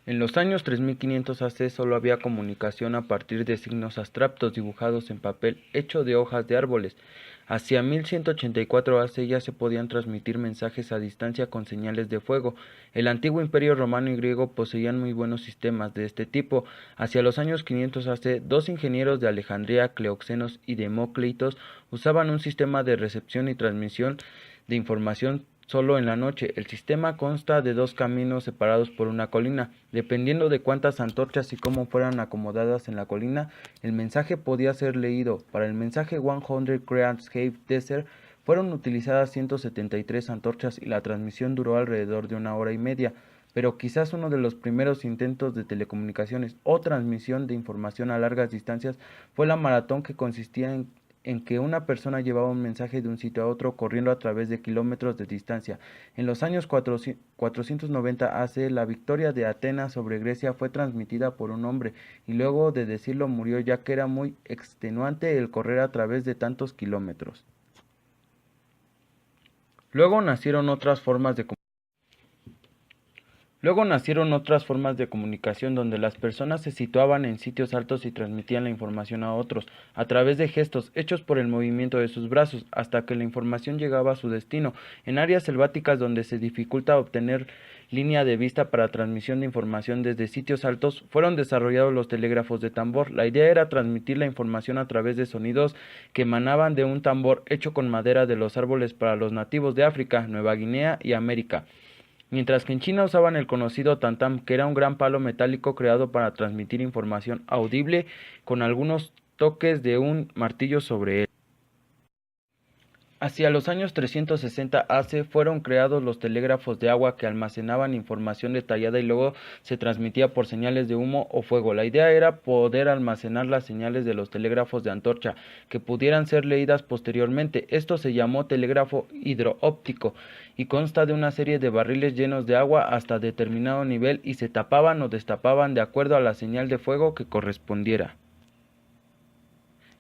En los años 3500 AC solo había comunicación a partir de signos abstractos dibujados en papel hecho de hojas de árboles. Hacia 1184 AC ya se podían transmitir mensajes a distancia con señales de fuego. El antiguo imperio romano y griego poseían muy buenos sistemas de este tipo. Hacia los años 500 AC, dos ingenieros de Alejandría, Cleoxenos y Demócritos, usaban un sistema de recepción y transmisión de información solo en la noche. El sistema consta de dos caminos separados por una colina. Dependiendo de cuántas antorchas y cómo fueran acomodadas en la colina, el mensaje podía ser leído. Para el mensaje 100 Creats Have Desert fueron utilizadas 173 antorchas y la transmisión duró alrededor de 1 hora y media. Pero quizás uno de los primeros intentos de telecomunicaciones o transmisión de información a largas distancias fue la maratón, que consistía en que una persona llevaba un mensaje de un sitio a otro corriendo a través de kilómetros de distancia. En los años 490 AC, la victoria de Atenas sobre Grecia fue transmitida por un hombre, y luego de decirlo murió, ya que era muy extenuante el correr a través de tantos kilómetros. Luego nacieron otras formas de comunicación donde las personas se situaban en sitios altos y transmitían la información a otros, a través de gestos hechos por el movimiento de sus brazos, hasta que la información llegaba a su destino. En áreas selváticas donde se dificulta obtener línea de vista para transmisión de información desde sitios altos, fueron desarrollados los telégrafos de tambor. La idea era transmitir la información a través de sonidos que emanaban de un tambor hecho con madera de los árboles para los nativos de África, Nueva Guinea y América. Mientras que en China usaban el conocido tantam, que era un gran palo metálico creado para transmitir información audible con algunos toques de un martillo sobre él. Hacia los años 360 AC fueron creados los telégrafos de agua, que almacenaban información detallada y luego se transmitía por señales de humo o fuego. La idea era poder almacenar las señales de los telégrafos de antorcha, que pudieran ser leídas posteriormente. Esto se llamó telégrafo hidroóptico y consta de una serie de barriles llenos de agua hasta determinado nivel y se tapaban o destapaban de acuerdo a la señal de fuego que correspondiera.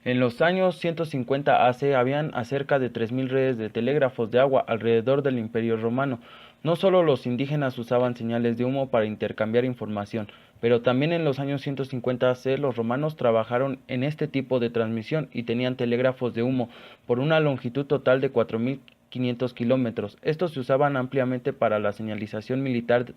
En los años 150 AC habían cerca de 3000 redes de telégrafos de agua alrededor del Imperio Romano. No solo los indígenas usaban señales de humo para intercambiar información, pero también en los años 150 AC los romanos trabajaron en este tipo de transmisión y tenían telégrafos de humo por una longitud total de 4500 kilómetros. Estos se usaban ampliamente para la señalización militar.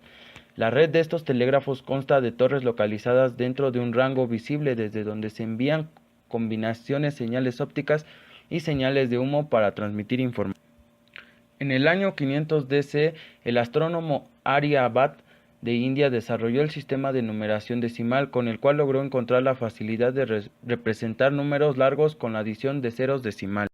La red de estos telégrafos consta de torres localizadas dentro de un rango visible desde donde se envían combinaciones señales ópticas y señales de humo para transmitir información. En el año 500 DC, el astrónomo Aryabhat de India desarrolló el sistema de numeración decimal, con el cual logró encontrar la facilidad de representar números largos con la adición de ceros decimales.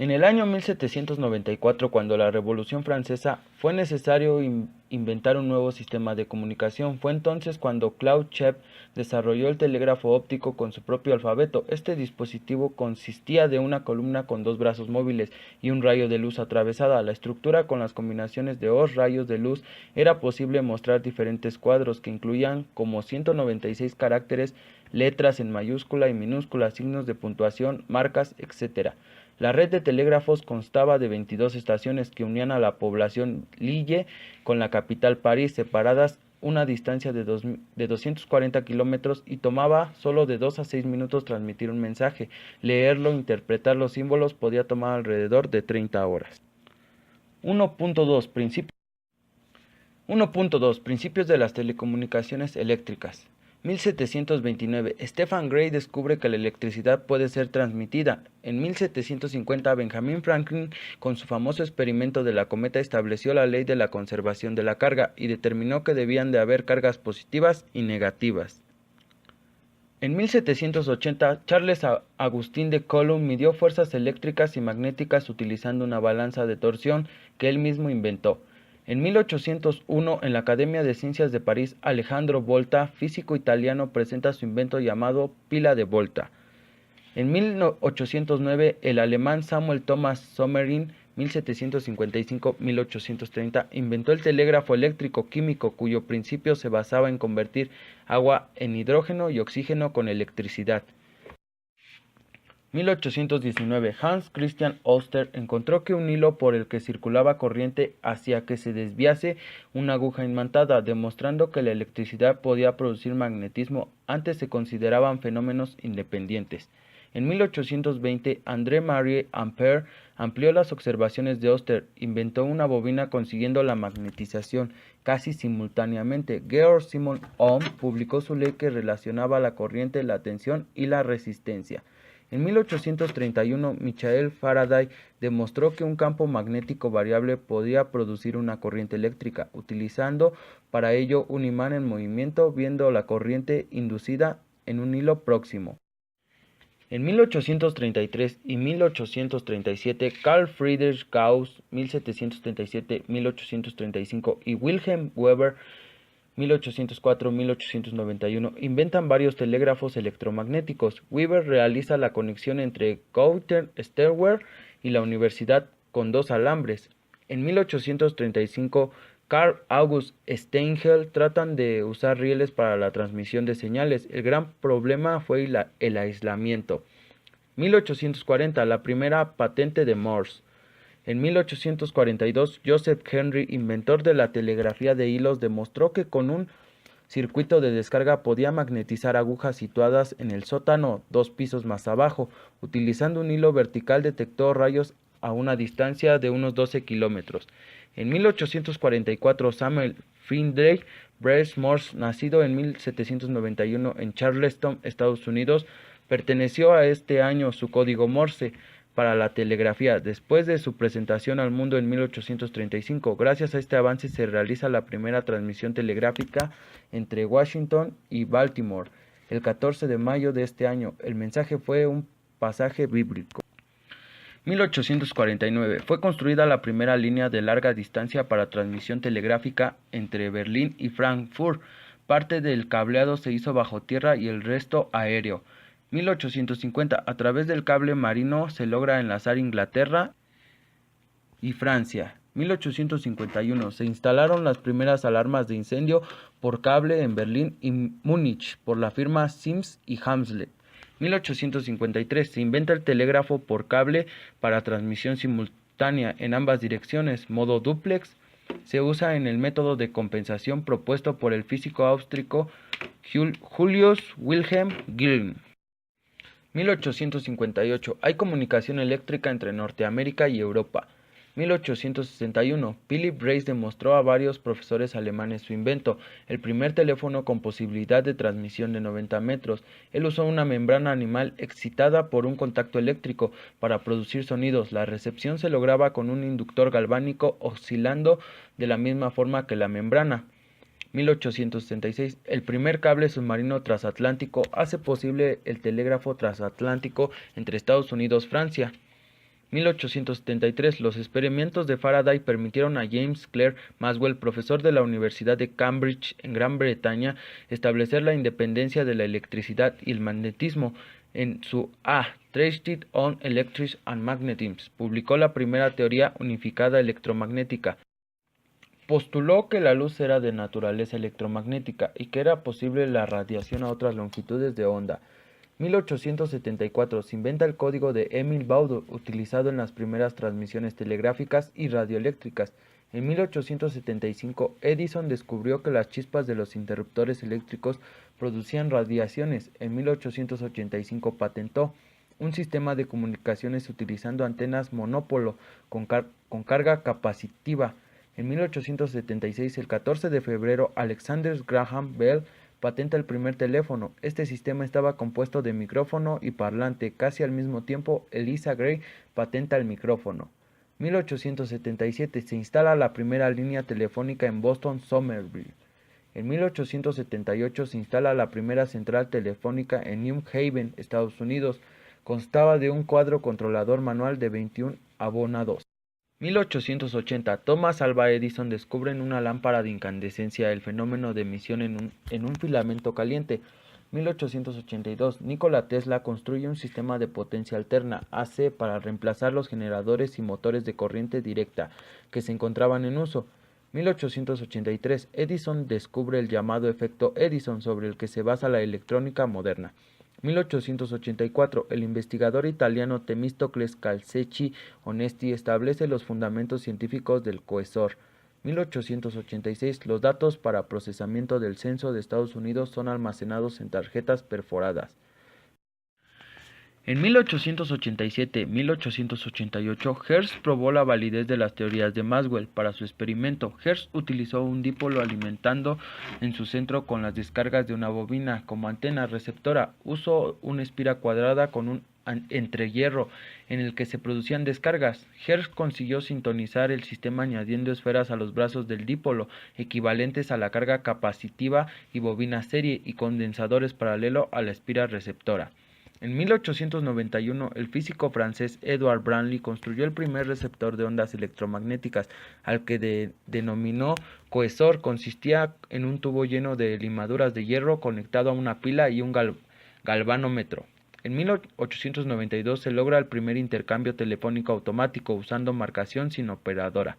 En el año 1794, cuando la Revolución Francesa, fue necesario inventar un nuevo sistema de comunicación. Fue entonces cuando Claude Chev desarrolló el telégrafo óptico con su propio alfabeto. Este dispositivo consistía de una columna con dos brazos móviles y un rayo de luz atravesada. La estructura, con las combinaciones de dos rayos de luz, era posible mostrar diferentes cuadros que incluían como 196 caracteres, letras en mayúscula y minúscula, signos de puntuación, marcas, etc. La red de telégrafos constaba de 22 estaciones que unían a la población Lille con la capital París, separadas una distancia de 240 kilómetros, y tomaba solo de 2 a 6 minutos transmitir un mensaje. Leerlo, interpretar los símbolos podía tomar alrededor de 30 horas. 1.2 Principios de las telecomunicaciones eléctricas. 1729. Stephen Gray descubre que la electricidad puede ser transmitida. En 1750, Benjamin Franklin, con su famoso experimento de la cometa, estableció la ley de la conservación de la carga y determinó que debían de haber cargas positivas y negativas. En 1780, Charles Agustín de Coulomb midió fuerzas eléctricas y magnéticas utilizando una balanza de torsión que él mismo inventó. En 1801, en la Academia de Ciencias de París, Alejandro Volta, físico italiano, presenta su invento llamado pila de Volta. En 1809, el alemán Samuel Thomas Sommerin, 1755-1830, inventó el telégrafo eléctrico químico, cuyo principio se basaba en convertir agua en hidrógeno y oxígeno con electricidad. 1819. Hans Christian Oster encontró que un hilo por el que circulaba corriente hacía que se desviase una aguja imantada, demostrando que la electricidad podía producir magnetismo. Antes se consideraban fenómenos independientes. En 1820, André-Marie Ampère amplió las observaciones de Oster, inventó una bobina consiguiendo la magnetización casi simultáneamente. Georg Simon Ohm publicó su ley que relacionaba la corriente, la tensión y la resistencia. En 1831, Michael Faraday demostró que un campo magnético variable podía producir una corriente eléctrica, utilizando para ello un imán en movimiento, viendo la corriente inducida en un hilo próximo. En 1833 y 1837, Carl Friedrich Gauss (1737–1835) y Wilhelm Weber (1804–1891) inventan varios telégrafos electromagnéticos. Weber realiza la conexión entre Goethe-Sternwald y la universidad con dos alambres. En 1835, Carl August Stengel tratan de usar rieles para la transmisión de señales. El gran problema fue el aislamiento. 1840, la primera patente de Morse. En 1842, Joseph Henry, inventor de la telegrafía de hilos, demostró que con un circuito de descarga podía magnetizar agujas situadas en el sótano 2 pisos más abajo. Utilizando un hilo vertical detectó rayos a una distancia de unos 12 kilómetros. En 1844, Samuel Friedrich Bryce Morse, nacido en 1791 en Charleston, Estados Unidos, perteneció a este año su código Morse para la telegrafía. Después de su presentación al mundo en 1835, gracias a este avance se realiza la primera transmisión telegráfica entre Washington y Baltimore. El 14 de mayo de este año, el mensaje fue un pasaje bíblico. 1849. Fue construida la primera línea de larga distancia para transmisión telegráfica entre Berlín y Frankfurt. Parte del cableado se hizo bajo tierra y el resto aéreo. 1850. A través del cable marino se logra enlazar Inglaterra y Francia. 1851. Se instalaron las primeras alarmas de incendio por cable en Berlín y Múnich por la firma Sims y Hamslet. 1853. Se inventa el telégrafo por cable para transmisión simultánea en ambas direcciones, modo dúplex. Se usa en el método de compensación propuesto por el físico austríaco Julius Wilhelm Gillen. 1858. Hay comunicación eléctrica entre Norteamérica y Europa. 1861. Philip Reis demostró a varios profesores alemanes su invento, el primer teléfono con posibilidad de transmisión de 90 metros. Él usó una membrana animal excitada por un contacto eléctrico para producir sonidos. La recepción se lograba con un inductor galvánico oscilando de la misma forma que la membrana. 1866. El primer cable submarino transatlántico hace posible el telégrafo transatlántico entre Estados Unidos y Francia. 1873. Los experimentos de Faraday permitieron a James Clerk Maxwell, profesor de la Universidad de Cambridge en Gran Bretaña, establecer la independencia de la electricidad y el magnetismo. En su A Treatise on Electricity and Magnetism publicó la primera teoría unificada electromagnética. Postuló que la luz era de naturaleza electromagnética y que era posible la radiación a otras longitudes de onda. 1874. Se inventa el código de Émile Baudu, utilizado en las primeras transmisiones telegráficas y radioeléctricas. En 1875, Edison descubrió que las chispas de los interruptores eléctricos producían radiaciones. En 1885 patentó un sistema de comunicaciones utilizando antenas monópolo con carga capacitiva. En 1876, el 14 de febrero, Alexander Graham Bell patenta el primer teléfono. Este sistema estaba compuesto de micrófono y parlante. Casi al mismo tiempo, Eliza Gray patenta el micrófono. 1877. Se instala la primera línea telefónica en Boston Somerville. En 1878 se instala la primera central telefónica en New Haven, Estados Unidos. Constaba de un cuadro controlador manual de 21 abonados. 1880. Thomas Alva Edison descubre en una lámpara de incandescencia el fenómeno de emisión en un filamento caliente. 1882. Nikola Tesla construye un sistema de potencia alterna, AC, para reemplazar los generadores y motores de corriente directa que se encontraban en uso. 1883. Edison descubre el llamado efecto Edison, sobre el que se basa la electrónica moderna. 1884, el investigador italiano Temístocles Calzecchi Onesti establece los fundamentos científicos del coesor. 1886, los datos para procesamiento del censo de Estados Unidos son almacenados en tarjetas perforadas. En 1887-1888, Hertz probó la validez de las teorías de Maxwell. Para su experimento, Hertz utilizó un dipolo alimentando en su centro con las descargas de una bobina. Como antena receptora, usó una espira cuadrada con un entrehierro en el que se producían descargas. Hertz consiguió sintonizar el sistema añadiendo esferas a los brazos del dipolo, equivalentes a la carga capacitiva y bobina serie, y condensadores paralelo a la espira receptora. En 1891, el físico francés Edouard Branly construyó el primer receptor de ondas electromagnéticas, al que denominó coesor. Consistía en un tubo lleno de limaduras de hierro conectado a una pila y un galvanómetro. En 1892 se logra el primer intercambio telefónico automático usando marcación sin operadora.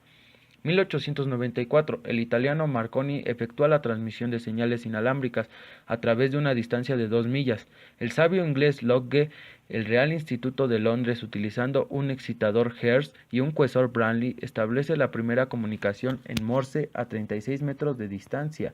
1894, el italiano Marconi efectúa la transmisión de señales inalámbricas a través de una distancia de 2 millas. El sabio inglés Locke, el Real Instituto de Londres, utilizando un excitador Hertz y un coesor Branly, establece la primera comunicación en Morse a 36 metros de distancia.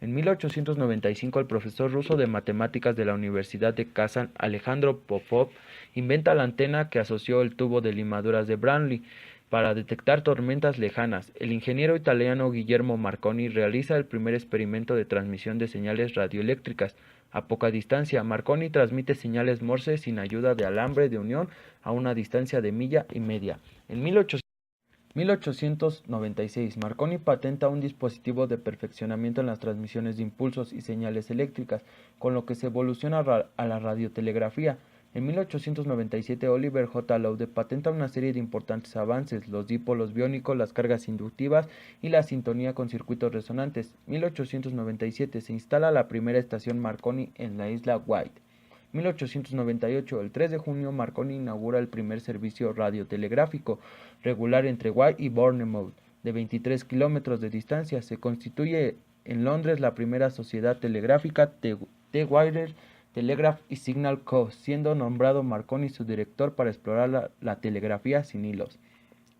En 1895, el profesor ruso de matemáticas de la Universidad de Kazán, Alejandro Popov, inventa la antena que asoció el tubo de limaduras de Branly para detectar tormentas lejanas. El ingeniero italiano Guillermo Marconi realiza el primer experimento de transmisión de señales radioeléctricas. A poca distancia, Marconi transmite señales Morse sin ayuda de alambre de unión a una distancia de milla y media. En 1896, Marconi patenta un dispositivo de perfeccionamiento en las transmisiones de impulsos y señales eléctricas, con lo que se evoluciona a la radiotelegrafía. En 1897, Oliver J. Laude patenta una serie de importantes avances: los dipolos biónicos, las cargas inductivas y la sintonía con circuitos resonantes. 1897, se instala la primera estación Marconi en la isla White. 1898, el 3 de junio, Marconi inaugura el primer servicio radiotelegráfico regular entre White y Bournemouth, de 23 kilómetros de distancia. Se constituye en Londres la primera sociedad telegráfica, The Wire Telegraph y Signal Co., siendo nombrado Marconi su director para explorar la telegrafía sin hilos.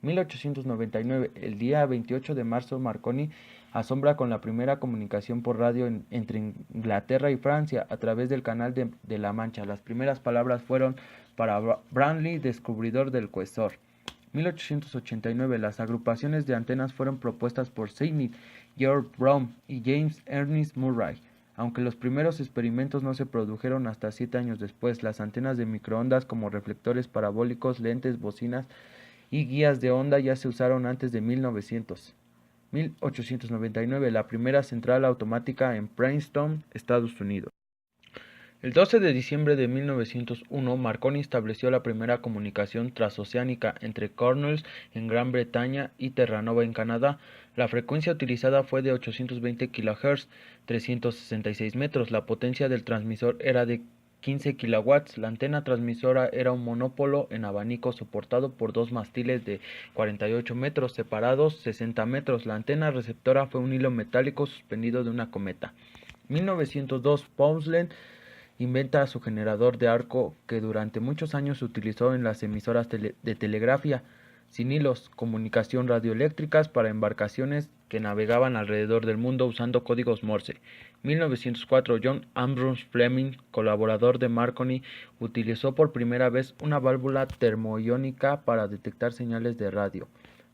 1899, el día 28 de marzo, Marconi asombra con la primera comunicación por radio entre Inglaterra y Francia a través del Canal de la Mancha. Las primeras palabras fueron para Branly, descubridor del coesor. 1889, las agrupaciones de antenas fueron propuestas por Sidney George Brown y James Ernest Murray. Aunque los primeros experimentos no se produjeron hasta 7 años después, las antenas de microondas como reflectores parabólicos, lentes, bocinas y guías de onda ya se usaron antes de 1900. 1899, la primera central automática en Princeton, Estados Unidos. El 12 de diciembre de 1901, Marconi estableció la primera comunicación transoceánica entre Cornwall, en Gran Bretaña, y Terranova, en Canadá. La frecuencia utilizada fue de 820 kHz, 366 metros. La potencia del transmisor era de 15 kilowatts. La antena transmisora era un monópolo en abanico soportado por dos mástiles de 48 metros, separados 60 metros. La antena receptora fue un hilo metálico suspendido de una cometa. 1902, Paunsland inventa su generador de arco, que durante muchos años se utilizó en las emisoras de telegrafía sin hilos, comunicación radioeléctricas para embarcaciones que navegaban alrededor del mundo usando códigos Morse. 1904, John Ambrose Fleming, colaborador de Marconi, utilizó por primera vez una válvula termoiónica para detectar señales de radio.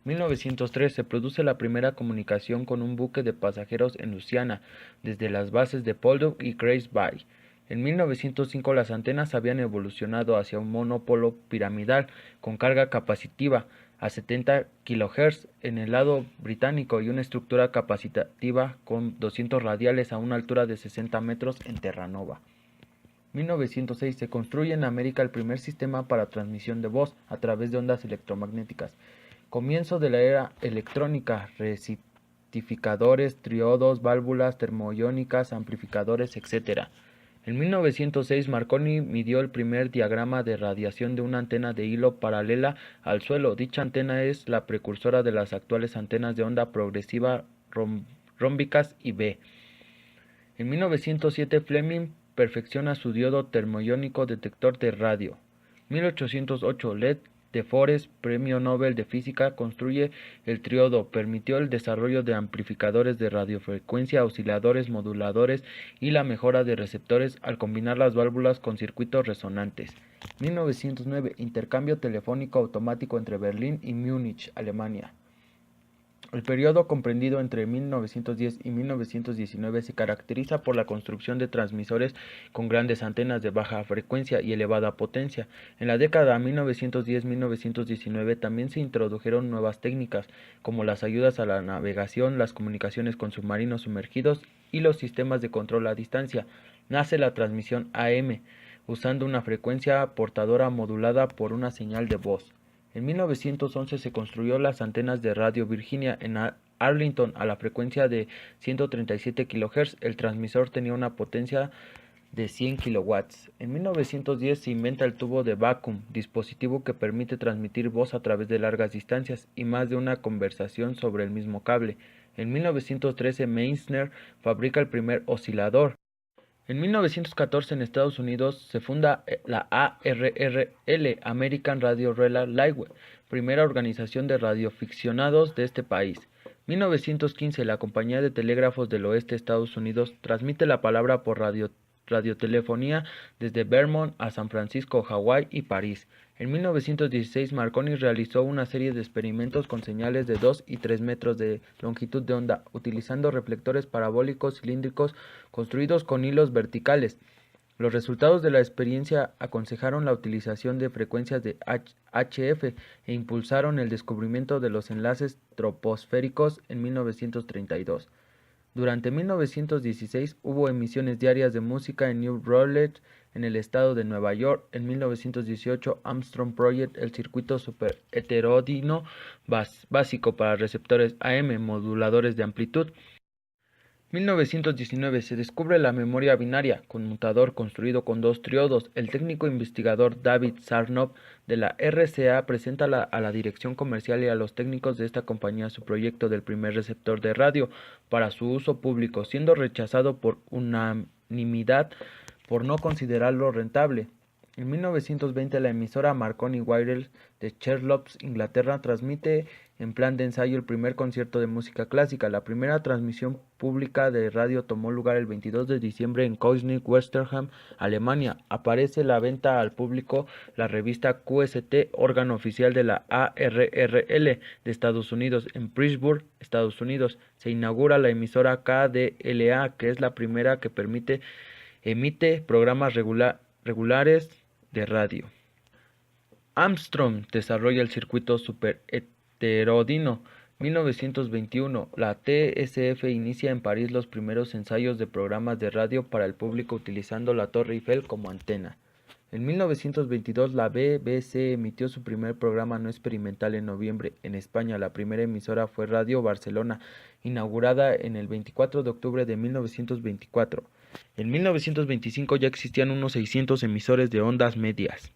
1903, se produce la primera comunicación con un buque de pasajeros en Luisiana, desde las bases de Poldock y Grace Bay. En 1905, las antenas habían evolucionado hacia un monópolo piramidal con carga capacitiva a 70 kHz en el lado británico y una estructura capacitiva con 200 radiales a una altura de 60 metros en Terranova. 1906, se construye en América el primer sistema para transmisión de voz a través de ondas electromagnéticas. Comienzo de la era electrónica: rectificadores, triodos, válvulas termoiónicas, amplificadores, etc. En 1906, Marconi midió el primer diagrama de radiación de una antena de hilo paralela al suelo. Dicha antena es la precursora de las actuales antenas de onda progresiva rómbicas y B. En 1907, Fleming perfecciona su diodo termoiónico detector de radio. 1808, LED de Forest, Premio Nobel de Física, construye el triodo, permitió el desarrollo de amplificadores de radiofrecuencia, osciladores, moduladores y la mejora de receptores al combinar las válvulas con circuitos resonantes. 1909, intercambio telefónico automático entre Berlín y Múnich, Alemania. El periodo comprendido entre 1910 y 1919 se caracteriza por la construcción de transmisores con grandes antenas de baja frecuencia y elevada potencia. En la década 1910-1919 también se introdujeron nuevas técnicas, como las ayudas a la navegación, las comunicaciones con submarinos sumergidos y los sistemas de control a distancia. Nace la transmisión AM, usando una frecuencia portadora modulada por una señal de voz. En 1911 se construyó las antenas de Radio Virginia en Arlington a la frecuencia de 137 kHz. El transmisor tenía una potencia de 100 kilowatts. En 1910 se inventa el tubo de vacuum, dispositivo que permite transmitir voz a través de largas distancias y más de una conversación sobre el mismo cable. En 1913 Meissner fabrica el primer oscilador. En 1914 en Estados Unidos se funda la ARRL, American Radio Relay Live, primera organización de radioaficionados de este país. 1915 la Compañía de Telégrafos del Oeste de Estados Unidos transmite la palabra por radiotelefonía desde Vermont a San Francisco, Hawái y París. En 1916 Marconi realizó una serie de experimentos con señales de 2 y 3 metros de longitud de onda, utilizando reflectores parabólicos cilíndricos construidos con hilos verticales. Los resultados de la experiencia aconsejaron la utilización de frecuencias de HF e impulsaron el descubrimiento de los enlaces troposféricos en 1932. Durante 1916 hubo emisiones diarias de música en New Routledge, en el estado de Nueva York. En 1918 Armstrong Project, el circuito super heteródino básico para receptores AM, moduladores de amplitud. 1919 se descubre la memoria binaria, conmutador construido con dos triodos. El técnico investigador David Sarnoff de la RCA presenta a la dirección comercial y a los técnicos de esta compañía su proyecto del primer receptor de radio para su uso público, siendo rechazado por unanimidad por no considerarlo rentable. En 1920 la emisora Marconi Wireless de Chelmsford, Inglaterra, transmite en plan de ensayo el primer concierto de música clásica. La primera transmisión pública de radio tomó lugar el 22 de diciembre en Königsberg, Westerham, Alemania. Aparece la venta al público la revista QST, órgano oficial de la ARRL de Estados Unidos, en Pittsburgh, Estados Unidos. Se inaugura la emisora KDLA, que es la primera que emite programas regulares de radio. Armstrong desarrolla el circuito superheteródino. 1921, la TSF inicia en París los primeros ensayos de programas de radio para el público utilizando la Torre Eiffel como antena. En 1922, la BBC emitió su primer programa no experimental en noviembre. En España, la primera emisora fue Radio Barcelona, inaugurada en el 24 de octubre de 1924. En 1925 ya existían unos 600 emisores de ondas medias.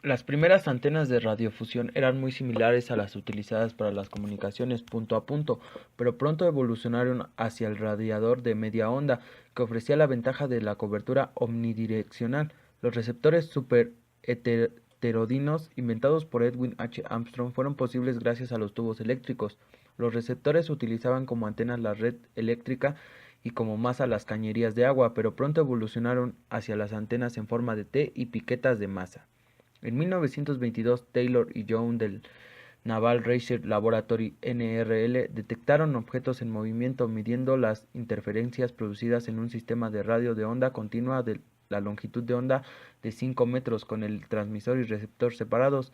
Las primeras antenas de radiofusión eran muy similares a las utilizadas para las comunicaciones punto a punto, pero pronto evolucionaron hacia el radiador de media onda, que ofrecía la ventaja de la cobertura omnidireccional. Los receptores superheteródinos inventados por Edwin H. Armstrong fueron posibles gracias a los tubos eléctricos. Los receptores utilizaban como antenas la red eléctrica y como masa las cañerías de agua, pero pronto evolucionaron hacia las antenas en forma de T y piquetas de masa. En 1922, Taylor y Young del Naval Research Laboratory (NRL) detectaron objetos en movimiento, midiendo las interferencias producidas en un sistema de radio de onda continua de la longitud de onda de 5 metros, con el transmisor y receptor separados.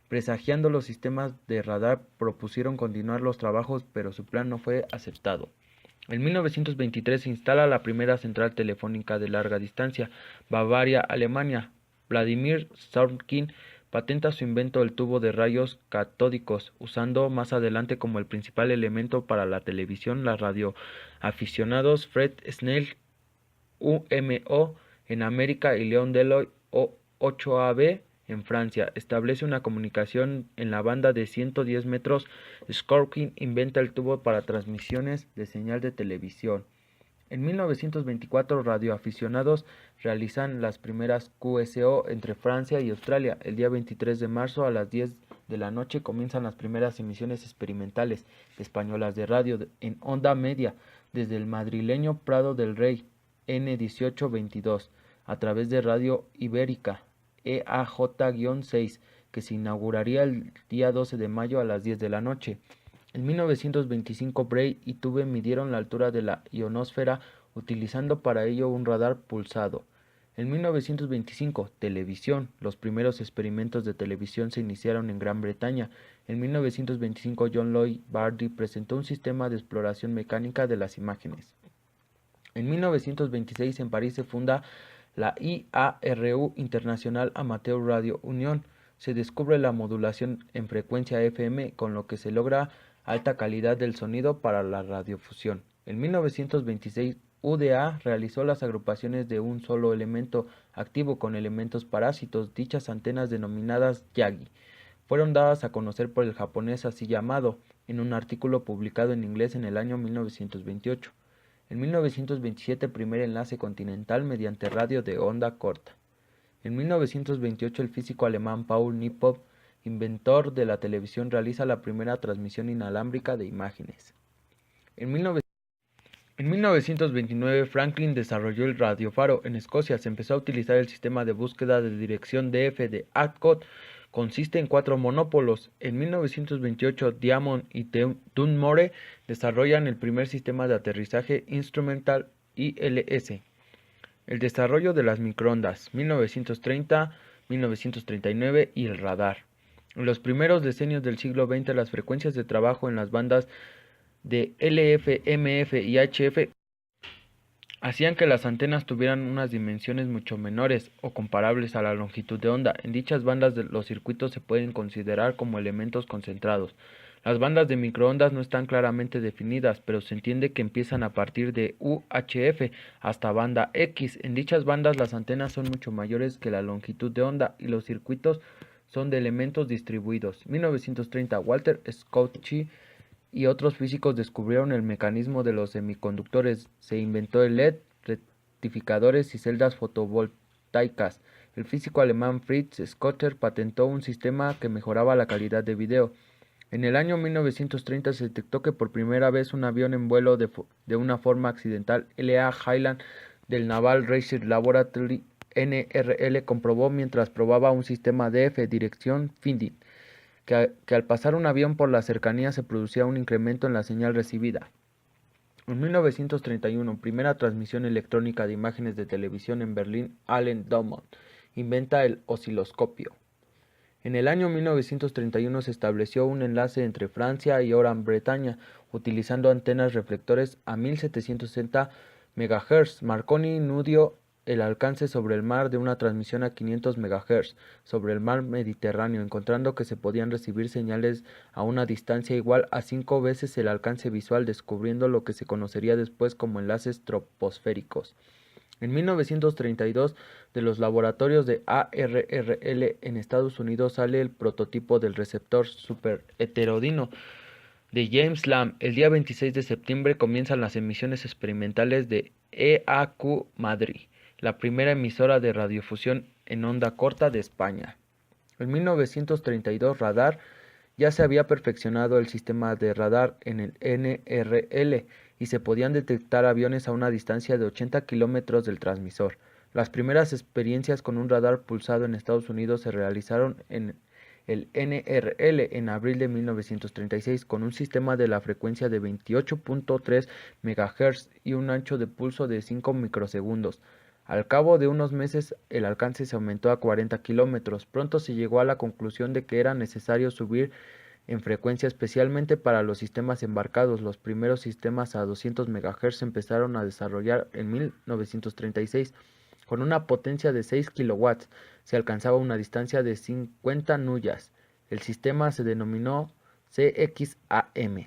Presagiando los sistemas de radar, propusieron continuar los trabajos, pero su plan no fue aceptado. En 1923 se instala la primera central telefónica de larga distancia, Bavaria, Alemania. Vladimir Sorokin patenta su invento del tubo de rayos catódicos, usando más adelante como el principal elemento para la televisión. Los radioaficionados Fred Snell, UMO, en América y Leon Deloy, O8AB, en Francia. Establece una comunicación en la banda de 110 metros. Sorokin inventa el tubo para transmisiones de señal de televisión. En 1924, radioaficionados realizan las primeras QSO entre Francia y Australia. El día 23 de marzo a las 10 de la noche comienzan las primeras emisiones experimentales españolas de radio en onda media desde el madrileño Prado del Rey N1822 a través de Radio Ibérica EAJ-6, que se inauguraría el día 12 de mayo a las 10 de la noche. En 1925, Bray y Tube midieron la altura de la ionosfera utilizando para ello un radar pulsado. En 1925, televisión. Los primeros experimentos de televisión se iniciaron en Gran Bretaña. En 1925, John Lloyd Bardi presentó un sistema de exploración mecánica de las imágenes. En 1926, en París se funda la IARU, International Amateur Radio Union. Se descubre la modulación en frecuencia FM, con lo que se logra alta calidad del sonido para la radiofusión. En 1926, UDA realizó las agrupaciones de un solo elemento activo con elementos parásitos. Dichas antenas, denominadas Yagi, fueron dadas a conocer por el japonés así llamado, en un artículo publicado en inglés en el año 1928. En 1927, primer enlace continental mediante radio de onda corta. En 1928, el físico alemán Paul Nipkow, inventor de la televisión, realiza la primera transmisión inalámbrica de imágenes. En 1929, Franklin desarrolló el radiofaro. En Escocia se empezó a utilizar el sistema de búsqueda de dirección DF de Adcock. Consiste en 4 monópolos. En 1928, Diamond y Dunmore desarrollan el primer sistema de aterrizaje instrumental ILS. El desarrollo de las microondas, 1930, 1939 y el radar. En los primeros decenios del siglo XX, las frecuencias de trabajo en las bandas de LF, MF y HF hacían que las antenas tuvieran unas dimensiones mucho menores o comparables a la longitud de onda. En dichas bandas los circuitos se pueden considerar como elementos concentrados. Las bandas de microondas no están claramente definidas, pero se entiende que empiezan a partir de UHF hasta banda X. En dichas bandas las antenas son mucho mayores que la longitud de onda y los circuitos son de elementos distribuidos. 1930, Walter Schottky y otros físicos descubrieron el mecanismo de los semiconductores. Se inventó el LED, rectificadores y celdas fotovoltaicas. El físico alemán Fritz Schotter patentó un sistema que mejoraba la calidad de video. En el año 1930 se detectó que por primera vez un avión en vuelo de una forma accidental, LA Highland del Naval Research Laboratory NRL, comprobó mientras probaba un sistema DF, dirección Finding, que al pasar un avión por la cercanía se producía un incremento en la señal recibida. En 1931, primera transmisión electrónica de imágenes de televisión en Berlín. Allen Drummond inventa el osciloscopio. En el año 1931 se estableció un enlace entre Francia y Gran Bretaña utilizando antenas reflectores a 1760 MHz. Marconi nudió el alcance sobre el mar de una transmisión a 500 MHz sobre el mar Mediterráneo, encontrando que se podían recibir señales a una distancia igual a 5 veces el alcance visual, descubriendo lo que se conocería después como enlaces troposféricos. En 1932, de los laboratorios de ARRL en Estados Unidos sale el prototipo del receptor superheterodyno de James Lamb. El día 26 de septiembre comienzan las emisiones experimentales de EAQ Madrid, la primera emisora de radiofusión en onda corta de España. En 1932, radar. Ya se había perfeccionado el sistema de radar en el NRL y se podían detectar aviones a una distancia de 80 kilómetros del transmisor. Las primeras experiencias con un radar pulsado en Estados Unidos se realizaron en el NRL en abril de 1936 con un sistema de la frecuencia de 28.3 MHz y un ancho de pulso de 5 microsegundos. Al cabo de unos meses el alcance se aumentó a 40 kilómetros. Pronto se llegó a la conclusión de que era necesario subir en frecuencia, especialmente para los sistemas embarcados. Los primeros sistemas a 200 MHz se empezaron a desarrollar en 1936. Con una potencia de 6 kilowatts se alcanzaba una distancia de 50 nullas. El sistema se denominó CXAM.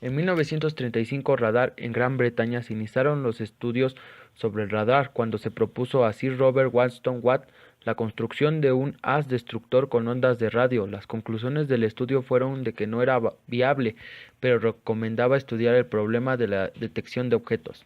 En 1935, radar. En Gran Bretaña se iniciaron los estudios sobre el radar cuando se propuso a Sir Robert Walston Watt la construcción de un haz destructor con ondas de radio. Las conclusiones del estudio fueron de que no era viable, pero recomendaba estudiar el problema de la detección de objetos.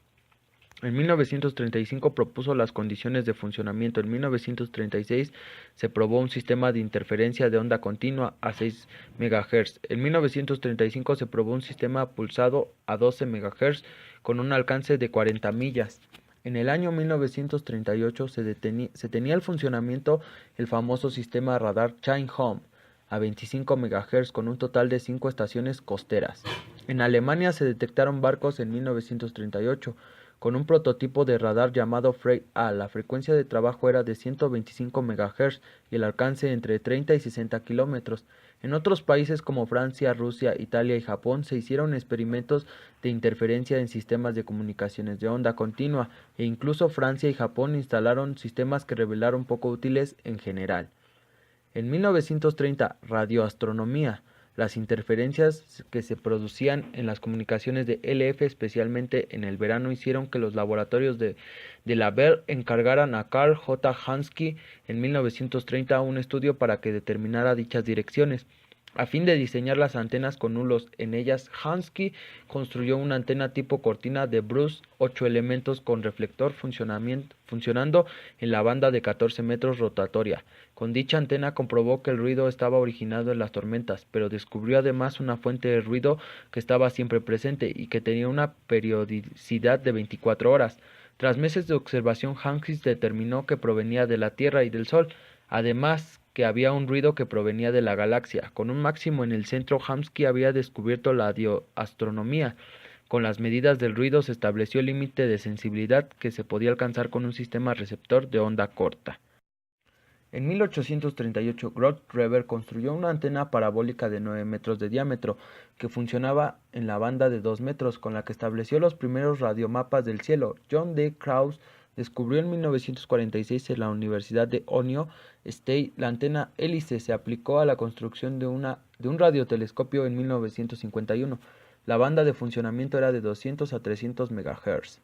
En 1935 propuso las condiciones de funcionamiento. En 1936 se probó un sistema de interferencia de onda continua a 6 MHz. En 1935 se probó un sistema pulsado a 12 MHz con un alcance de 40 millas. En el año 1938 se tenía el funcionamiento el famoso sistema radar Chain-Home a 25 MHz con un total de 5 estaciones costeras. En Alemania se detectaron barcos en 1938 con un prototipo de radar llamado Frey A. La frecuencia de trabajo era de 125 MHz y el alcance entre 30 y 60 kilómetros. En otros países como Francia, Rusia, Italia y Japón se hicieron experimentos de interferencia en sistemas de comunicaciones de onda continua, e incluso Francia y Japón instalaron sistemas que revelaron poco útiles en general. En 1930, radioastronomía. Las interferencias que se producían en las comunicaciones de LF, especialmente en el verano, hicieron que los laboratorios de la Bell encargaran a Carl J. Jansky en 1930 un estudio para que determinara dichas direcciones. A fin de diseñar las antenas con nulos en ellas, Jansky construyó una antena tipo cortina de Bruce, 8 elementos con reflector funcionando en la banda de 14 metros rotatoria. Con dicha antena comprobó que el ruido estaba originado en las tormentas, pero descubrió además una fuente de ruido que estaba siempre presente y que tenía una periodicidad de 24 horas. Tras meses de observación, Jansky determinó que provenía de la Tierra y del Sol. Además, que había un ruido que provenía de la galaxia. Con un máximo en el centro, Jansky había descubierto la radioastronomía. Con las medidas del ruido se estableció el límite de sensibilidad que se podía alcanzar con un sistema receptor de onda corta. En 1838, Groth Reber construyó una antena parabólica de 9 metros de diámetro que funcionaba en la banda de 2 metros, con la que estableció los primeros radiomapas del cielo. John D. Krause descubrió en 1946 en la Universidad de Ohio State la antena hélice. Se aplicó a la construcción de un radiotelescopio en 1951. La banda de funcionamiento era de 200 a 300 MHz.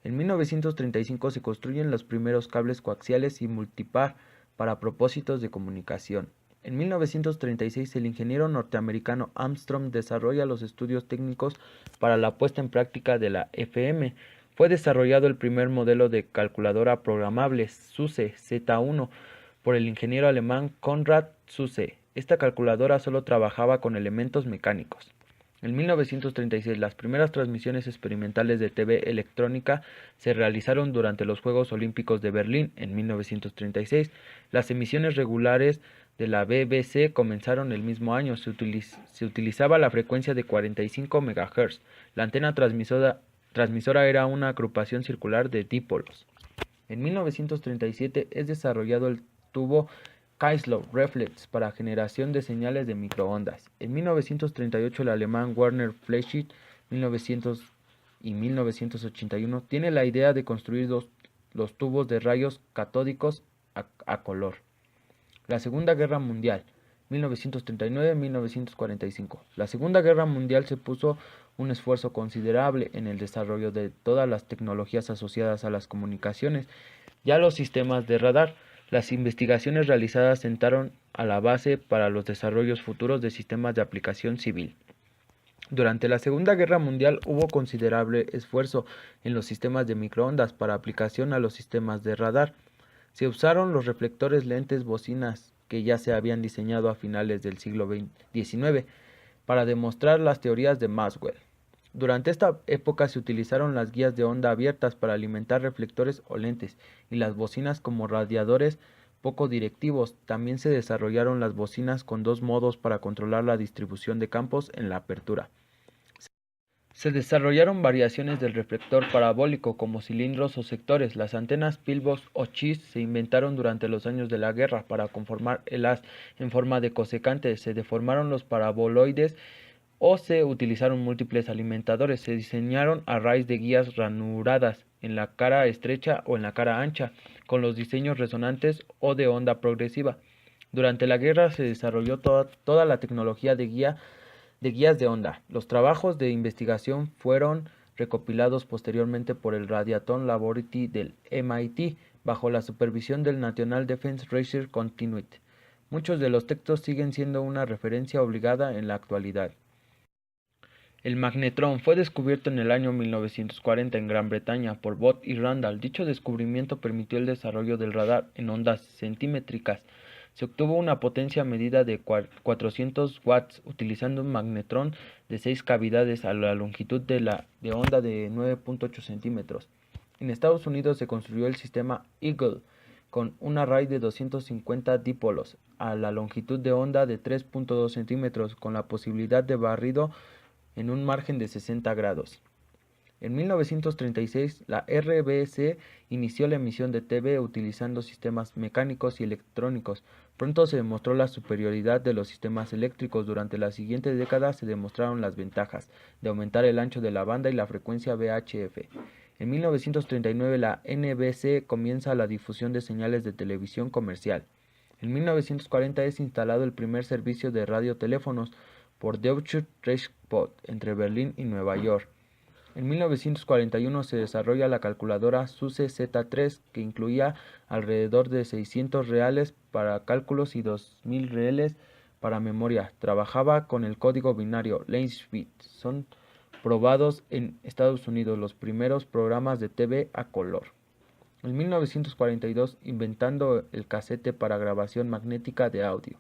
En 1935 se construyen los primeros cables coaxiales y multipar para propósitos de comunicación. En 1936 el ingeniero norteamericano Armstrong desarrolla los estudios técnicos para la puesta en práctica de la FM. Fue desarrollado el primer modelo de calculadora programable SUSE Z1 por el ingeniero alemán Konrad Zuse. Esta calculadora solo trabajaba con elementos mecánicos. En 1936, las primeras transmisiones experimentales de TV electrónica se realizaron durante los Juegos Olímpicos de Berlín en 1936. Las emisiones regulares de la BBC comenzaron el mismo año. Se utilizaba la frecuencia de 45 MHz. La antena transmisora era una agrupación circular de dípolos. En 1937 es desarrollado el tubo Kreislauf Reflex para generación de señales de microondas. En 1938 el alemán Werner Fleischmann 1981 tiene la idea de construir los tubos de rayos catódicos a color. La Segunda Guerra Mundial, 1939-1945. La Segunda Guerra Mundial se puso un esfuerzo considerable en el desarrollo de todas las tecnologías asociadas a las comunicaciones y a los sistemas de radar. Las investigaciones realizadas sentaron a la base para los desarrollos futuros de sistemas de aplicación civil. Durante la Segunda Guerra Mundial hubo considerable esfuerzo en los sistemas de microondas para aplicación a los sistemas de radar. Se usaron los reflectores lentes bocinas que ya se habían diseñado a finales del siglo XIX para demostrar las teorías de Maxwell. Durante esta época se utilizaron las guías de onda abiertas para alimentar reflectores o lentes y las bocinas como radiadores poco directivos. También se desarrollaron las bocinas con dos modos para controlar la distribución de campos en la apertura. Se desarrollaron variaciones del reflector parabólico como cilindros o sectores. Las antenas Pillbox o Chis se inventaron durante los años de la guerra para conformar el haz en forma de cosecante. Se deformaron los paraboloides o se utilizaron múltiples alimentadores. Se diseñaron a raíz de guías ranuradas en la cara estrecha o en la cara ancha, con los diseños resonantes o de onda progresiva. Durante la guerra se desarrolló toda la tecnología de guías de onda. Los trabajos de investigación fueron recopilados posteriormente por el Radiation Laboratory del MIT bajo la supervisión del National Defense Research Institute. Muchos de los textos siguen siendo una referencia obligada en la actualidad. El magnetrón fue descubierto en el año 1940 en Gran Bretaña por Bott y Randall. Dicho descubrimiento permitió el desarrollo del radar en ondas centimétricas. Se obtuvo una potencia medida de 400 watts utilizando un magnetrón de 6 cavidades a la longitud de onda de 9.8 centímetros. En Estados Unidos se construyó el sistema Eagle con un array de 250 dipolos a la longitud de onda de 3.2 centímetros con la posibilidad de barrido en un margen de 60 grados. En 1936, la RBC inició la emisión de TV utilizando sistemas mecánicos y electrónicos. Pronto se demostró la superioridad de los sistemas eléctricos. Durante la siguiente década se demostraron las ventajas de aumentar el ancho de la banda y la frecuencia VHF. En 1939, la NBC comienza la difusión de señales de televisión comercial. En 1940 es instalado el primer servicio de radioteléfonos por Deutsche Reichspost entre Berlín y Nueva York. En 1941 se desarrolla la calculadora SUSE Z3, que incluía alrededor de 600 reales para cálculos y 2000 reales para memoria. Trabajaba con el código binario Landspeed. Son probados en Estados Unidos los primeros programas de TV a color. En 1942, inventando el casete para grabación magnética de audio.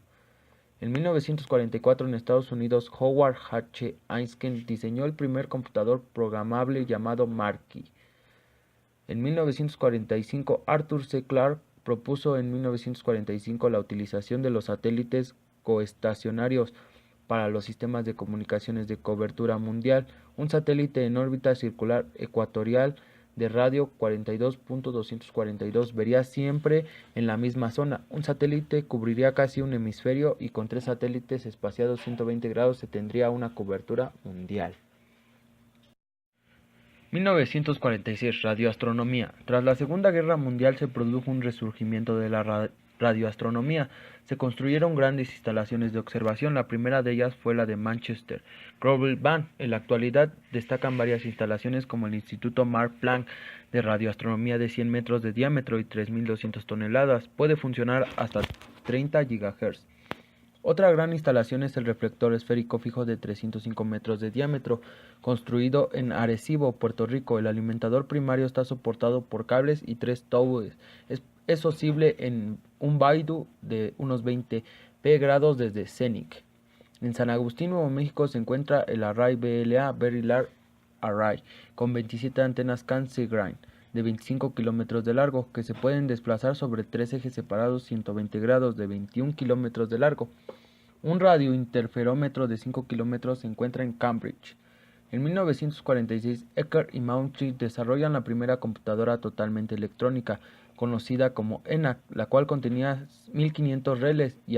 En 1944 en Estados Unidos, Howard H. Einstein diseñó el primer computador programable llamado Marquis. En 1945, Arthur C. Clarke propuso en 1945 la utilización de los satélites coestacionarios para los sistemas de comunicaciones de cobertura mundial. Un satélite en órbita circular ecuatorial de radio 42.242 vería siempre en la misma zona. Un satélite cubriría casi un hemisferio y con 3 satélites espaciados 120 grados se tendría una cobertura mundial. 1946. Radioastronomía. Tras la Segunda Guerra Mundial se produjo un resurgimiento de la radioastronomía. Se construyeron grandes instalaciones de observación. La primera de ellas fue la de Manchester, Crowley Bank. En la actualidad destacan varias instalaciones como el Instituto Max Planck de radioastronomía de 100 metros de diámetro y 3.200 toneladas. Puede funcionar hasta 30 GHz. Otra gran instalación es el reflector esférico fijo de 305 metros de diámetro, construido en Arecibo, Puerto Rico. El alimentador primario está soportado por cables y 3 tubos. Es posible en un Baidu de unos 20 grados desde CENIC. En San Agustín, Nuevo México, se encuentra el Array BLA, Very Large Array, con 27 antenas Cassegrain de 25 kilómetros de largo, que se pueden desplazar sobre 3 ejes separados 120 grados de 21 kilómetros de largo. Un radiointerferómetro de 5 kilómetros se encuentra en Cambridge. En 1946, Eckert y Mauchly desarrollan la primera computadora totalmente electrónica, conocida como ENIAC, la cual contenía 1500 reles y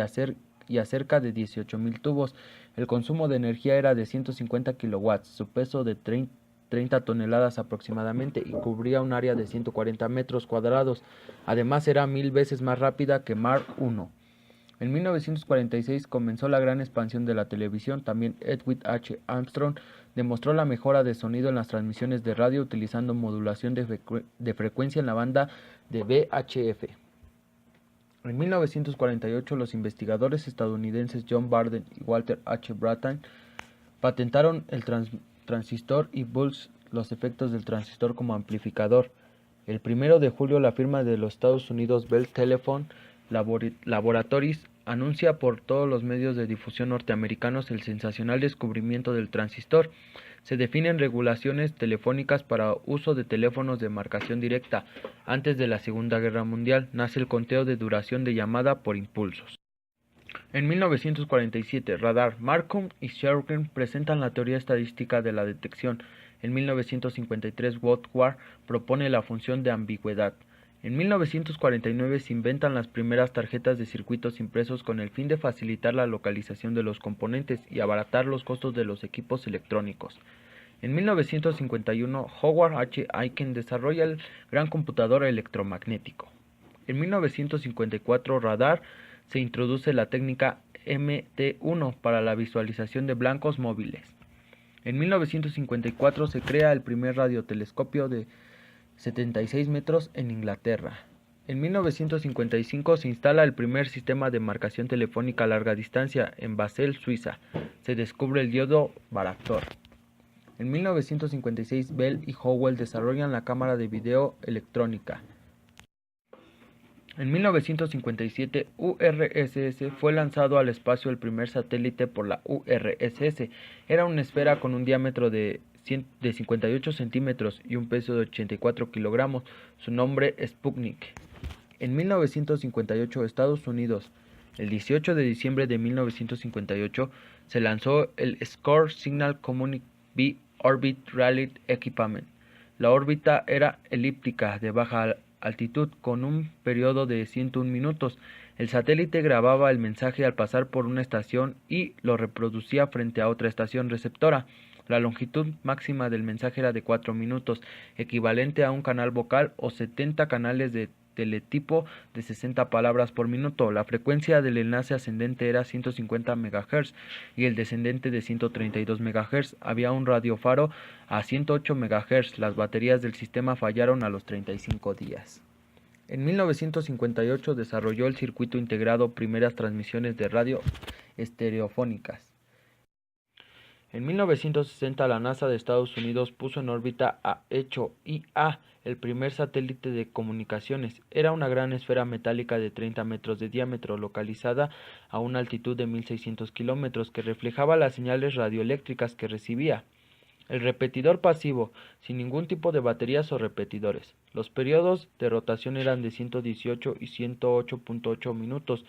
cerca de 18.000 tubos. El consumo de energía era de 150 kilowatts, su peso de 30 toneladas aproximadamente y cubría un área de 140 metros cuadrados. Además era 1000 veces más rápida que Mark I. En 1946 comenzó la gran expansión de la televisión. También Edwin H. Armstrong demostró la mejora de sonido en las transmisiones de radio utilizando modulación de frecuencia en la banda de VHF. En 1948 los investigadores estadounidenses John Barden y Walter H. Brattain patentaron el transistor y Bose los efectos del transistor como amplificador. El 1 de julio la firma de los Estados Unidos Bell Telephone Laboratories anuncia por todos los medios de difusión norteamericanos el sensacional descubrimiento del transistor. Se definen regulaciones telefónicas para uso de teléfonos de marcación directa. Antes de la Segunda Guerra Mundial nace el conteo de duración de llamada por impulsos. En 1947, Radar, Marcum y Sherkin presentan la teoría estadística de la detección. En 1953, Woodward propone la función de ambigüedad. En 1949 se inventan las primeras tarjetas de circuitos impresos con el fin de facilitar la localización de los componentes y abaratar los costos de los equipos electrónicos. En 1951, Howard H. Aiken desarrolla el gran computador electromagnético. En 1954, Radar se introduce la técnica MT1 para la visualización de blancos móviles. En 1954 se crea el primer radiotelescopio de 76 metros en Inglaterra. En 1955 se instala el primer sistema de marcación telefónica a larga distancia en Basel, Suiza. Se descubre el diodo Varactor. En 1956, Bell y Howell desarrollan la cámara de video electrónica. En 1957, URSS fue lanzado al espacio el primer satélite por la URSS. Era una esfera con un diámetro de 58 centímetros y un peso de 84 kilogramos. Su nombre es Sputnik. En 1958, Estados Unidos. El 18 de diciembre de 1958 se lanzó el Score Signal Communique B Orbit Rally Equipment. La órbita era elíptica de baja altitud con un periodo de 101 minutos. El satélite grababa el mensaje al pasar por una estación y lo reproducía frente a otra estación receptora. La longitud máxima del mensaje era de 4 minutos, equivalente a un canal vocal o 70 canales de teletipo de 60 palabras por minuto. La frecuencia del enlace ascendente era 150 MHz y el descendente de 132 MHz. Había un radiofaro a 108 MHz. Las baterías del sistema fallaron a los 35 días. En 1958 desarrolló el circuito integrado primeras transmisiones de radio estereofónicas. En 1960 la NASA de Estados Unidos puso en órbita a Echo-IA, el primer satélite de comunicaciones. Era una gran esfera metálica de 30 metros de diámetro, localizada a una altitud de 1600 kilómetros, que reflejaba las señales radioeléctricas que recibía. El repetidor pasivo, sin ningún tipo de baterías o repetidores. Los periodos de rotación eran de 118 y 108.8 minutos.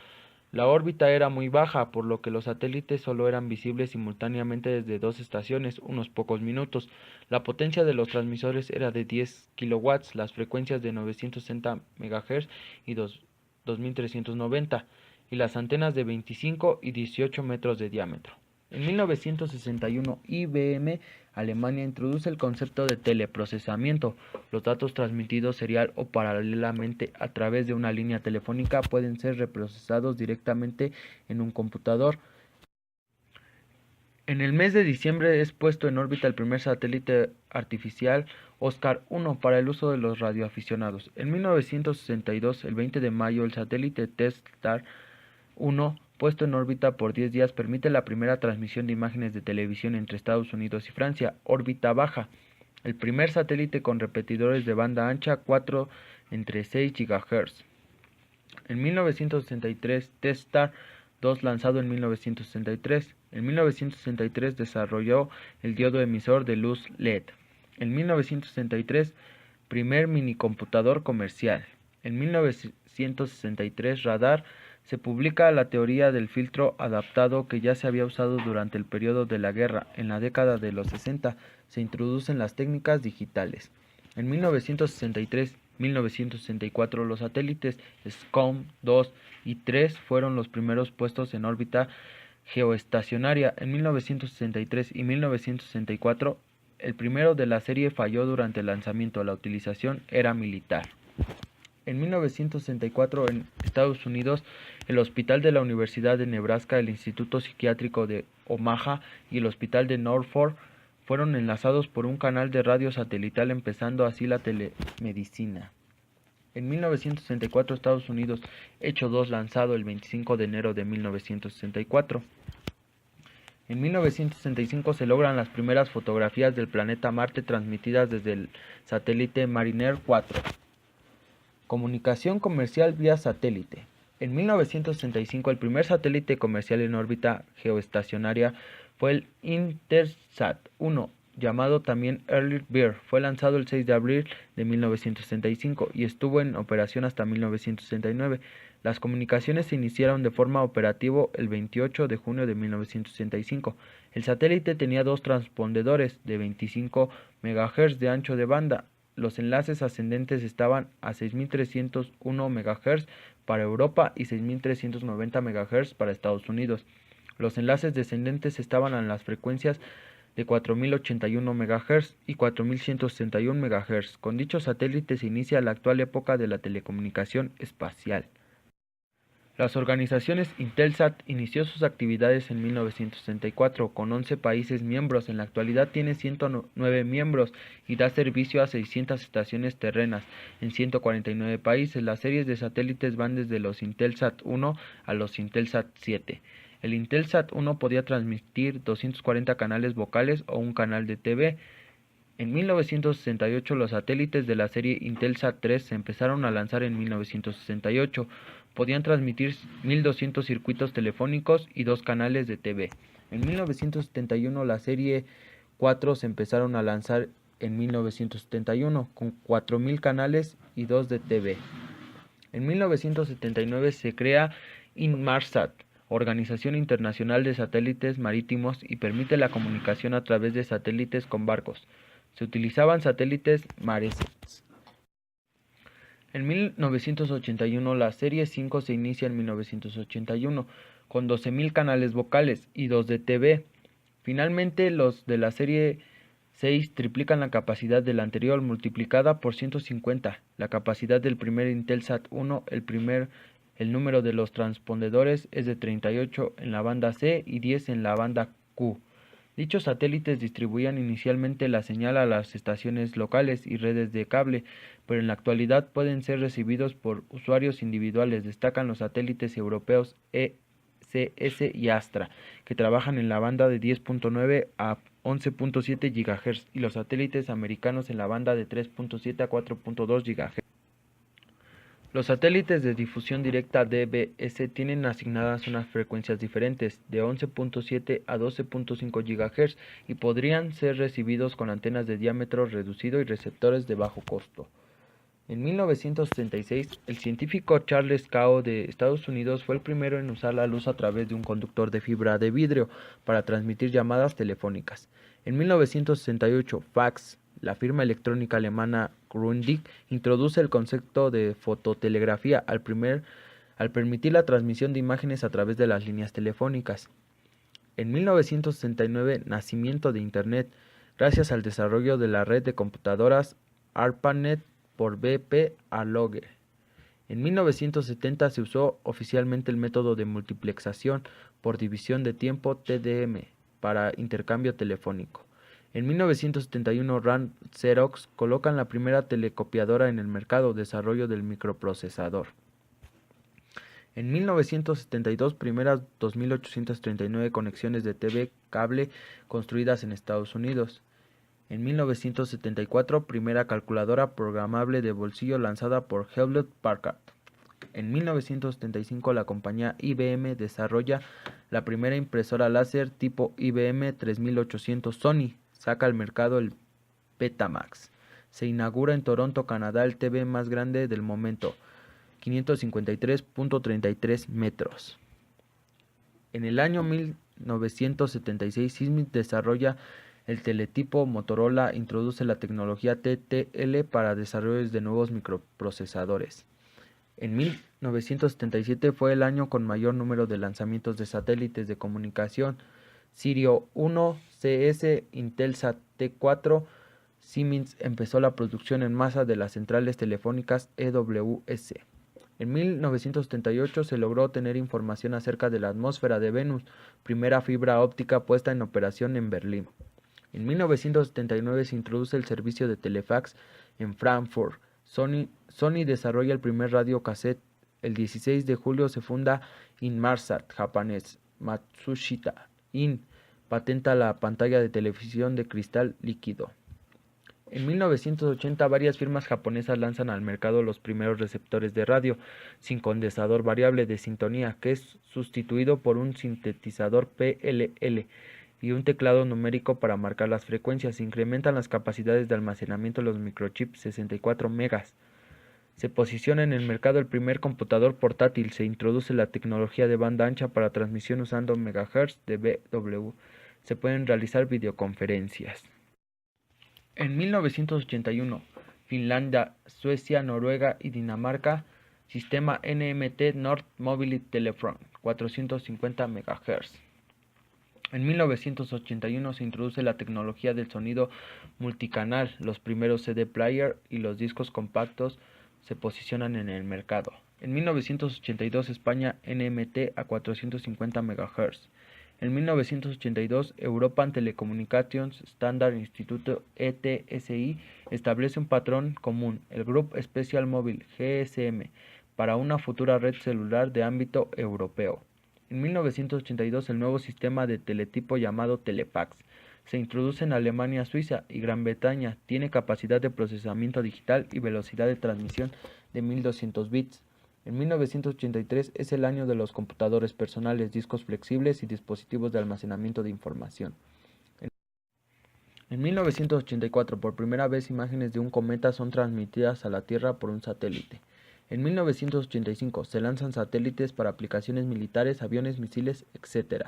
La órbita era muy baja, por lo que los satélites solo eran visibles simultáneamente desde dos estaciones, unos pocos minutos. La potencia de los transmisores era de 10 kilowatts, las frecuencias de 960 MHz y 2390, y las antenas de 25 y 18 metros de diámetro. En 1961, IBM Alemania introduce el concepto de teleprocesamiento. Los datos transmitidos serial o paralelamente a través de una línea telefónica pueden ser reprocesados directamente en un computador. En el mes de diciembre es puesto en órbita el primer satélite artificial Oscar 1 para el uso de los radioaficionados. En 1962, el 20 de mayo, el satélite TESSAT 1, puesto en órbita por 10 días, permite la primera transmisión de imágenes de televisión entre Estados Unidos y Francia. Órbita baja. El primer satélite con repetidores de banda ancha 4 entre 6 GHz. En 1963, TESSAT 2, lanzado en 1963. En 1963 desarrolló el diodo emisor de luz LED. En 1963, primer minicomputador comercial. En 1963, radar. Se publica la teoría del filtro adaptado, que ya se había usado durante el periodo de la guerra. En la década de los 60 se introducen las técnicas digitales. En 1963-1964 los satélites SCOM 2 y 3 fueron los primeros puestos en órbita geoestacionaria. En 1963 y 1964 el primero de la serie falló durante el lanzamiento. La utilización era militar. En 1964, en Estados Unidos, el Hospital de la Universidad de Nebraska, el Instituto Psiquiátrico de Omaha y el Hospital de Norfolk fueron enlazados por un canal de radio satelital, empezando así la telemedicina. En 1964, Estados Unidos, Echo 2, lanzado el 25 de enero de 1964. En 1965 se logran las primeras fotografías del planeta Marte transmitidas desde el satélite Mariner 4. Comunicación comercial vía satélite. En 1965 el primer satélite comercial en órbita geoestacionaria fue el Intelsat 1, llamado también Early Bird. Fue lanzado el 6 de abril de 1965 y estuvo en operación hasta 1969. Las comunicaciones se iniciaron de forma operativa el 28 de junio de 1965. El satélite tenía dos transpondedores de 25 MHz de ancho de banda. Los enlaces ascendentes estaban a 6301 MHz para Europa y 6390 MHz para Estados Unidos. Los enlaces descendentes estaban a las frecuencias de 4081 MHz y 4161 MHz. Con dichos satélites se inicia la actual época de la telecomunicación espacial. Las organizaciones Intelsat inició sus actividades en 1964 con 11 países miembros. En la actualidad tiene 109 miembros y da servicio a 600 estaciones terrenas en 149 países. Las series de satélites van desde los Intelsat 1 a los Intelsat 7. El Intelsat 1 podía transmitir 240 canales vocales o un canal de TV. En 1968 los satélites de la serie Intelsat 3 se empezaron a lanzar en 1968. Podían transmitir 1200 circuitos telefónicos y 2 canales de TV. En 1971 la serie 4 se empezaron a lanzar en 1971 con 4000 canales y 2 de TV. En 1979 se crea Inmarsat, Organización Internacional de Satélites Marítimos, y permite la comunicación a través de satélites con barcos. Se utilizaban satélites Maresats. En 1981 la serie 5 se inicia en 1981 con 12.000 canales vocales y 2 de TV. Finalmente los de la serie 6 triplican la capacidad de la anterior multiplicada por 150. La capacidad del primer Intelsat 1, el número de los transpondedores es de 38 en la banda C y 10 en la banda Q. Dichos satélites distribuían inicialmente la señal a las estaciones locales y redes de cable, pero en la actualidad pueden ser recibidos por usuarios individuales. Destacan los satélites europeos ECS y Astra, que trabajan en la banda de 10.9 a 11.7 GHz, y los satélites americanos en la banda de 3.7 a 4.2 GHz. Los satélites de difusión directa DBS tienen asignadas unas frecuencias diferentes, de 11.7 a 12.5 GHz, y podrían ser recibidos con antenas de diámetro reducido y receptores de bajo costo. En 1976, el científico Charles Kao de Estados Unidos fue el primero en usar la luz a través de un conductor de fibra de vidrio para transmitir llamadas telefónicas. En 1968, Fax, la firma electrónica alemana Grundig, introduce el concepto de fototelegrafía al permitir la transmisión de imágenes a través de las líneas telefónicas. En 1969, nacimiento de Internet, gracias al desarrollo de la red de computadoras ARPANET por B.P. Alloger. En 1970 se usó oficialmente el método de multiplexación por división de tiempo TDM para intercambio telefónico. En 1971 Rand Xerox colocan la primera telecopiadora en el mercado, desarrollo del microprocesador. En 1972 primeras 2.839 conexiones de TV cable construidas en Estados Unidos. En 1974 primera calculadora programable de bolsillo lanzada por Hewlett Packard. En 1975 la compañía IBM desarrolla la primera impresora láser tipo IBM 3800 Sony. Saca al mercado el Betamax. Se inaugura en Toronto, Canadá, el TV más grande del momento, 553.33 metros. En el año 1976, Symbian desarrolla el teletipo. Motorola introduce la tecnología TTL para desarrollos de nuevos microprocesadores. En 1977 fue el año con mayor número de lanzamientos de satélites de comunicación. Sirio 1, CS, Intelsat T4, Siemens empezó la producción en masa de las centrales telefónicas EWS. En 1978 se logró obtener información acerca de la atmósfera de Venus, primera fibra óptica puesta en operación en Berlín. En 1979 se introduce el servicio de telefax en Frankfurt. Sony desarrolla el primer radio cassette. El 16 de julio se funda Inmarsat, japonés. Matsushita patenta la pantalla de televisión de cristal líquido. En 1980 varias firmas japonesas lanzan al mercado los primeros receptores de radio sin condensador variable de sintonía, que es sustituido por un sintetizador PLL y un teclado numérico para marcar las frecuencias. Se incrementan las capacidades de almacenamiento de los microchips 64 megas. Se posiciona en el mercado el primer computador portátil. Se introduce la tecnología de banda ancha para transmisión usando megahertz de BW. Se pueden realizar videoconferencias. En 1981, Finlandia, Suecia, Noruega y Dinamarca, sistema NMT Nord Mobility Telephone, 450 MHz. En 1981 se introduce la tecnología del sonido multicanal. Los primeros CD player y los discos compactos se posicionan en el mercado. En 1982 España NMT a 450 MHz. En 1982 European Telecommunications Standard Institute ETSI establece un patrón común, el Group Special Mobile GSM, para una futura red celular de ámbito europeo. En 1982 el nuevo sistema de teletipo llamado Telefax se introduce en Alemania, Suiza y Gran Bretaña. Tiene capacidad de procesamiento digital y velocidad de transmisión de 1200 bits. En 1983 es el año de los computadores personales, discos flexibles y dispositivos de almacenamiento de información. En 1984, por primera vez, imágenes de un cometa son transmitidas a la Tierra por un satélite. En 1985 se lanzan satélites para aplicaciones militares, aviones, misiles, etc.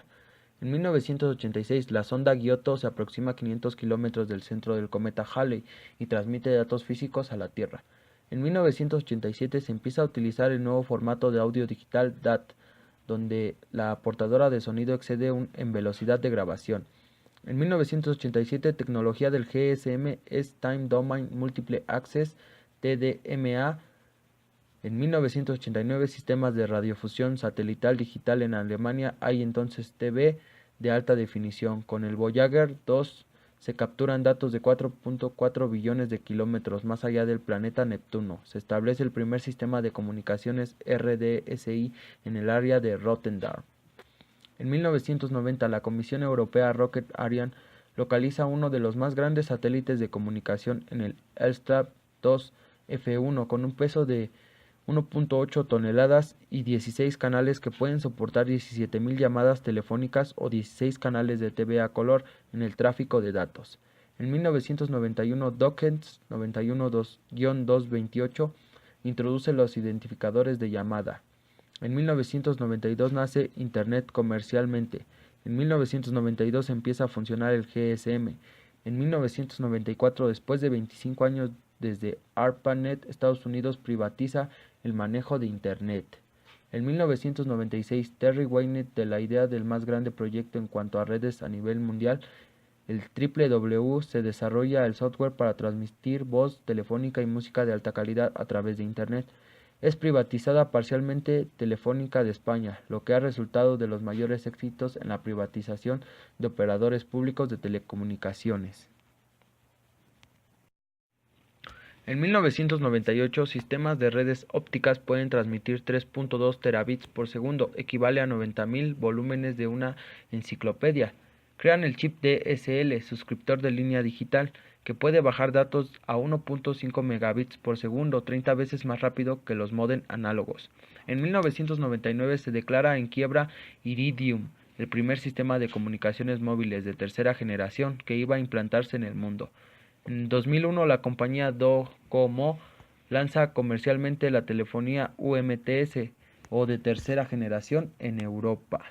En 1986, la sonda Giotto se aproxima a 500 kilómetros del centro del cometa Halley y transmite datos físicos a la Tierra. En 1987 se empieza a utilizar el nuevo formato de audio digital DAT, donde la portadora de sonido excede en velocidad de grabación. En 1987, tecnología del GSM es Time Domain Multiple Access, TDMA. En 1989, sistemas de radiofusión satelital digital en Alemania. Hay entonces TV de alta definición. Con el Voyager 2 se capturan datos de 4.4 billones de kilómetros más allá del planeta Neptuno. Se establece el primer sistema de comunicaciones RDSI en el área de Rotterdam. En 1990, la Comisión Europea Rocket Ariane localiza uno de los más grandes satélites de comunicación en el Eutelsat 2 F1 con un peso de 1.8 toneladas y 16 canales que pueden soportar 17.000 llamadas telefónicas o 16 canales de TV a color en el tráfico de datos. En 1991, Dockens 91-228 introduce los identificadores de llamada. En 1992 nace Internet comercialmente. En 1992 empieza a funcionar el GSM. En 1994, después de 25 años desde ARPANET, Estados Unidos privatiza el manejo de Internet. En 1996, Terry Wayne de la idea del más grande proyecto en cuanto a redes a nivel mundial, el WWW, se desarrolla el software para transmitir voz telefónica y música de alta calidad a través de Internet. Es privatizada parcialmente Telefónica de España, lo que ha resultado de los mayores éxitos en la privatización de operadores públicos de telecomunicaciones. En 1998, sistemas de redes ópticas pueden transmitir 3.2 terabits por segundo, equivale a 90.000 volúmenes de una enciclopedia. Crean el chip DSL, suscriptor de línea digital, que puede bajar datos a 1.5 megabits por segundo, 30 veces más rápido que los módem análogos. En 1999 se declara en quiebra Iridium, el primer sistema de comunicaciones móviles de tercera generación que iba a implantarse en el mundo. En 2001, la compañía Docomo lanza comercialmente la telefonía UMTS o de tercera generación en Europa.